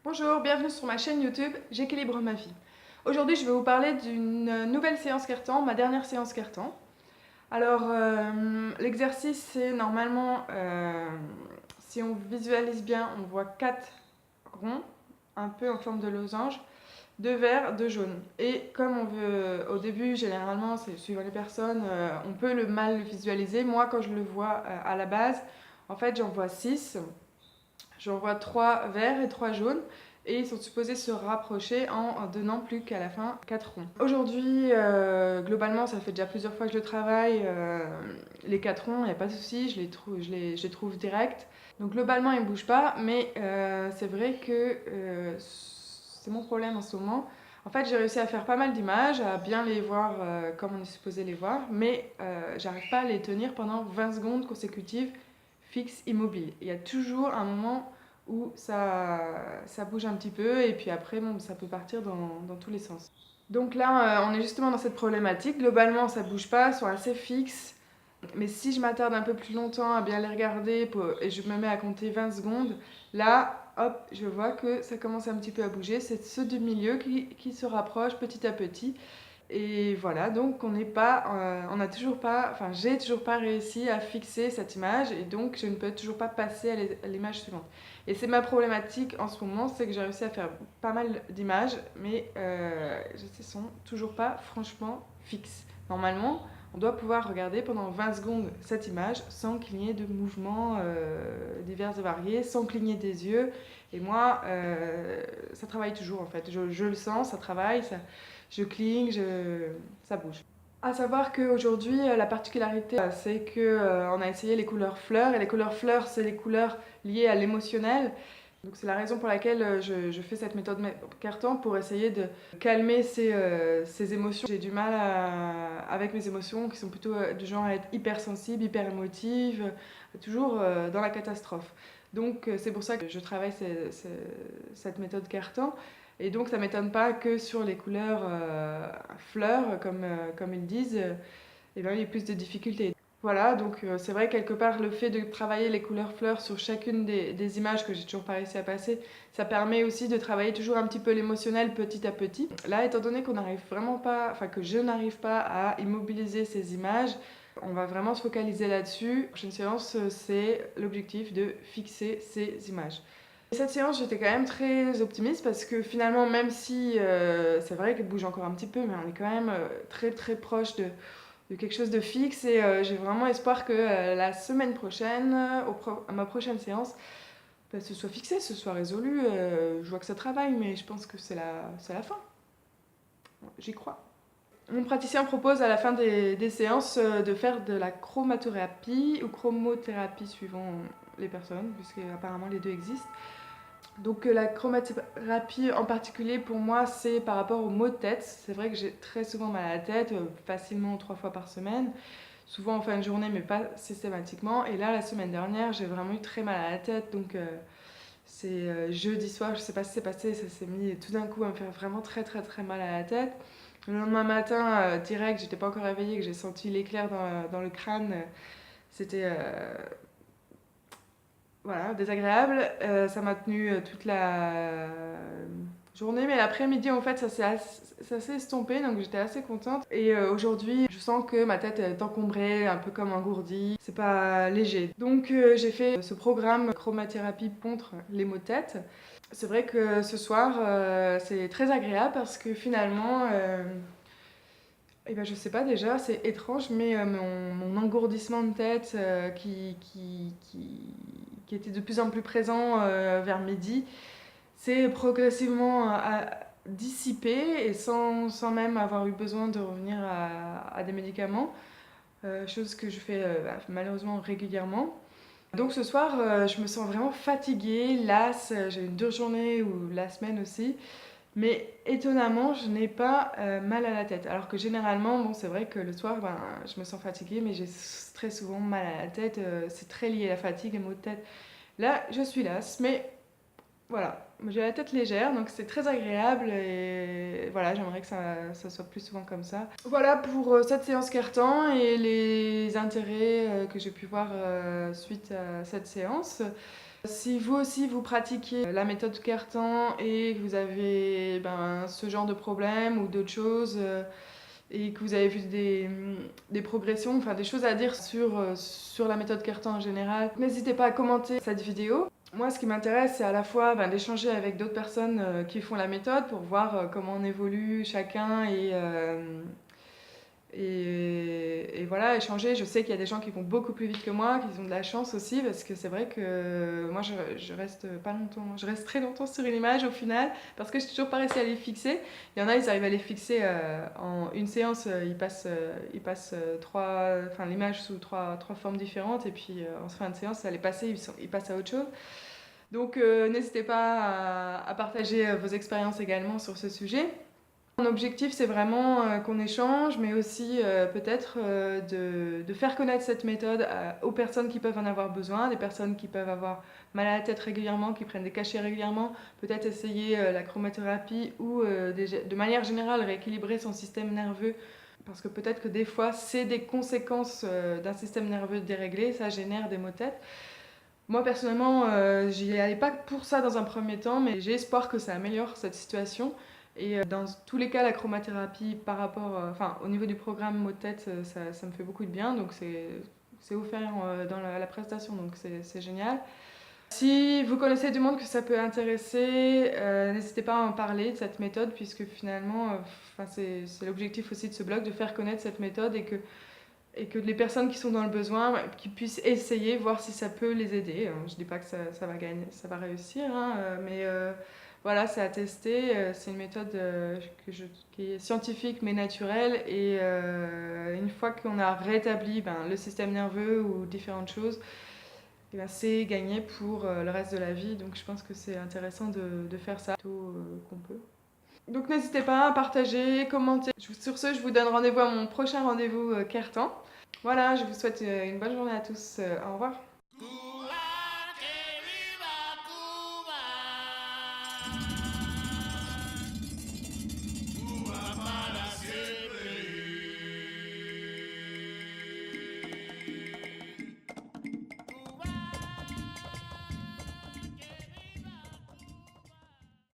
Bonjour, bienvenue sur ma chaîne YouTube J'équilibre ma vie. Aujourd'hui, je vais vous parler d'une nouvelle séance carton, ma dernière séance carton. Alors, l'exercice, c'est normalement, si on visualise bien, on voit 4 ronds, un peu en forme de losange, 2 verts, 2 jaunes. Et comme on veut, au début, généralement, c'est suivant les personnes, on peut mal le visualiser. Moi, quand je le vois à la base, en fait, j'en vois 6. J'en vois 3 verts et 3 jaunes et ils sont supposés se rapprocher en donnant plus qu'à la fin 4 ronds. Aujourd'hui, globalement, ça fait déjà plusieurs fois que je le travaille. Les 4 ronds, il n'y a pas de souci, je les trouve direct. Donc globalement, ils ne bougent pas, mais c'est vrai que c'est mon problème en ce moment. En fait, j'ai réussi à faire pas mal d'images, à bien les voir comme on est supposé les voir, mais j'arrive pas à les tenir pendant 20 secondes consécutives fixe, immobile. Il y a toujours un moment où ça bouge un petit peu et puis après, bon, ça peut partir dans tous les sens. Donc là, on est justement dans cette problématique. Globalement, ça bouge pas, ils sont assez fixes. Mais si je m'attarde un peu plus longtemps à bien les regarder et je me mets à compter 20 secondes, là, hop, je vois que ça commence un petit peu à bouger. C'est ceux du milieu qui se rapprochent petit à petit. Et voilà, donc on n'est pas, on n'a toujours pas, enfin j'ai toujours pas réussi à fixer cette image et donc je ne peux toujours pas passer à l'image suivante. Et c'est ma problématique en ce moment, c'est que j'ai réussi à faire pas mal d'images, mais ne sont toujours pas franchement fixes. Normalement, on doit pouvoir regarder pendant 20 secondes cette image sans qu'il y ait de mouvements divers et variés, sans cligner des yeux. Et moi, ça travaille toujours en fait. Je le sens, ça travaille, je cligne, ça bouge. À savoir qu'aujourd'hui, la particularité, c'est qu'on a essayé les couleurs fleurs, et les couleurs fleurs, c'est les couleurs liées à l'émotionnel. Donc c'est la raison pour laquelle je fais cette méthode carton pour essayer de calmer ces émotions. J'ai du mal avec mes émotions qui sont plutôt du genre à être hypersensible, hyper émotive, toujours dans la catastrophe. Donc c'est pour ça que je travaille cette méthode carton. Et donc ça ne m'étonne pas que sur les couleurs fleurs, comme ils disent, eh ben, il y ait plus de difficultés. Voilà, donc c'est vrai quelque part le fait de travailler les couleurs fleurs sur chacune des images que j'ai toujours pas réussi à passer, ça permet aussi de travailler toujours un petit peu l'émotionnel petit à petit. Là, étant donné qu'on n'arrive vraiment pas, enfin que je n'arrive pas à immobiliser ces images, on va vraiment se focaliser là-dessus. La prochaine séance, c'est l'objectif de fixer ces images. Cette séance, j'étais quand même très optimiste parce que finalement, même si c'est vrai qu'elle bouge encore un petit peu, mais on est quand même très très proche de quelque chose de fixe et j'ai vraiment espoir que la semaine prochaine, à ma prochaine séance, bah, ce soit fixé, ce soit résolu. Je vois que ça travaille, mais je pense que c'est la fin. J'y crois. Mon praticien propose à la fin des séances de faire de la chromatothérapie ou chromothérapie suivant les personnes, puisque apparemment les deux existent. Donc la chromothérapie en particulier pour moi c'est par rapport aux maux de tête. C'est vrai que j'ai très souvent mal à la tête, facilement 3 fois par semaine, souvent en fin de journée mais pas systématiquement. Et là la semaine dernière j'ai vraiment eu très mal à la tête, donc c'est jeudi soir, je sais pas ce qui s'est passé, ça s'est mis tout d'un coup à me faire vraiment très très très mal à la tête. Le lendemain matin, direct, j'étais pas encore réveillée, que j'ai senti l'éclair dans le crâne, c'était voilà, désagréable. Ça m'a tenu toute la journée, mais l'après-midi, en fait, ça s'est estompé, donc j'étais assez contente. Et aujourd'hui, je sens que ma tête est encombrée, un peu comme engourdie. C'est pas léger. Donc j'ai fait ce programme chromathérapie contre les maux de tête. C'est vrai que ce soir, c'est très agréable parce que finalement, eh ben, je sais pas déjà, c'est étrange, mais mon engourdissement de tête qui était de plus en plus présent vers midi, s'est progressivement dissipé et sans même avoir eu besoin de revenir à des médicaments, chose que je fais malheureusement régulièrement. Donc ce soir, je me sens vraiment fatiguée, lasse, j'ai eu une dure journée ou la semaine aussi. Mais étonnamment, je n'ai pas mal à la tête. Alors que généralement, bon, c'est vrai que le soir, ben, je me sens fatiguée, mais j'ai très souvent mal à la tête. C'est très lié à la fatigue, les maux de tête. Là, je suis lasse, mais voilà. J'ai la tête légère, donc c'est très agréable. Et voilà, j'aimerais que ça soit plus souvent comme ça. Voilà pour cette séance carton et les intérêts que j'ai pu voir suite à cette séance. Si vous aussi vous pratiquez la méthode Cartan et que vous avez ce genre de problème ou d'autres choses et que vous avez vu des progressions, enfin des choses à dire sur la méthode Cartan en général, n'hésitez pas à commenter cette vidéo. Moi, ce qui m'intéresse, c'est à la fois d'échanger avec d'autres personnes qui font la méthode pour voir comment on évolue chacun et voilà, échanger. Je sais qu'il y a des gens qui vont beaucoup plus vite que moi, qui ont de la chance aussi, parce que c'est vrai que moi je reste pas longtemps, je reste très longtemps sur une image au final, parce que j'ai toujours pas réussi à les fixer. Il y en a, ils arrivent à les fixer en une séance, ils passent l'image sous trois formes différentes, et puis en fin de séance, ça les passer, ils passent à autre chose. Donc n'hésitez pas à partager vos expériences également sur ce sujet. Mon objectif, c'est vraiment qu'on échange, mais aussi peut-être de faire connaître cette méthode aux personnes qui peuvent en avoir besoin, des personnes qui peuvent avoir mal à la tête régulièrement, qui prennent des cachets régulièrement, peut-être essayer la chromothérapie ou de manière générale rééquilibrer son système nerveux, parce que peut-être que des fois, c'est des conséquences d'un système nerveux déréglé, ça génère des maux de tête. Moi personnellement, j'y allais pas pour ça dans un premier temps, mais j'ai espoir que ça améliore cette situation. Et dans tous les cas, la chromothérapie par rapport, au niveau du programme maux de tête, ça me fait beaucoup de bien, donc c'est offert dans la prestation, donc c'est génial. Si vous connaissez du monde que ça peut intéresser, n'hésitez pas à en parler de cette méthode, puisque finalement, c'est l'objectif aussi de ce blog, de faire connaître cette méthode et que les personnes qui sont dans le besoin, qui puissent essayer, voir si ça peut les aider. Je dis pas que ça va gagner, ça va réussir, hein, mais voilà, c'est à tester. C'est une méthode qui est scientifique mais naturelle, et une fois qu'on a rétabli le système nerveux ou différentes choses, c'est gagné pour le reste de la vie. Donc je pense que c'est intéressant de faire ça tôt qu'on peut. Donc n'hésitez pas à partager, commenter. Sur ce, je vous donne rendez-vous à mon prochain rendez-vous Cartan. Voilà, je vous souhaite une bonne journée à tous. Au revoir.